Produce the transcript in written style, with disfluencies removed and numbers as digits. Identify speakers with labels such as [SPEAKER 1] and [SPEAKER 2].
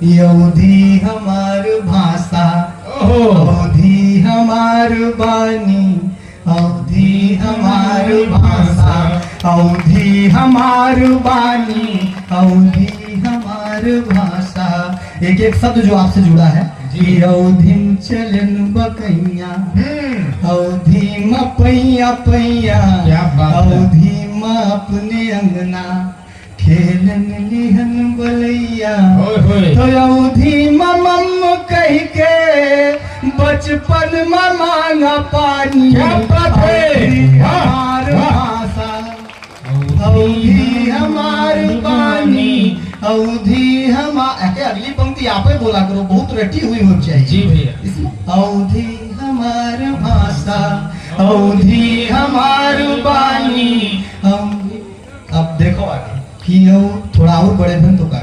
[SPEAKER 1] अवधी हमार भाषा, अवधी हमार बानी, अवधी हमार भाषा, अवधी हमार बानी, अवधी हमार भाषा। एक एक शब्द जो आपसे जुड़ा है। अवधी चलन बकैया, अवधी म पैया पैया, अवधी म अपने अंगना खेलन लिहन बलैया। तो अवधी मम कह के बचपन में मांगा पानी, हमार भाषा, अवधी हमार पानी, अवधी हमार। अगली पंक्ति आप ही बोला करो, बहुत रटी हुई होनी चाहिए।
[SPEAKER 2] जी भैया।
[SPEAKER 1] अवधी हमार भाषा, अवधी हमार बानी। अब देखो आगे कि थोड़ा और बड़े बन तो का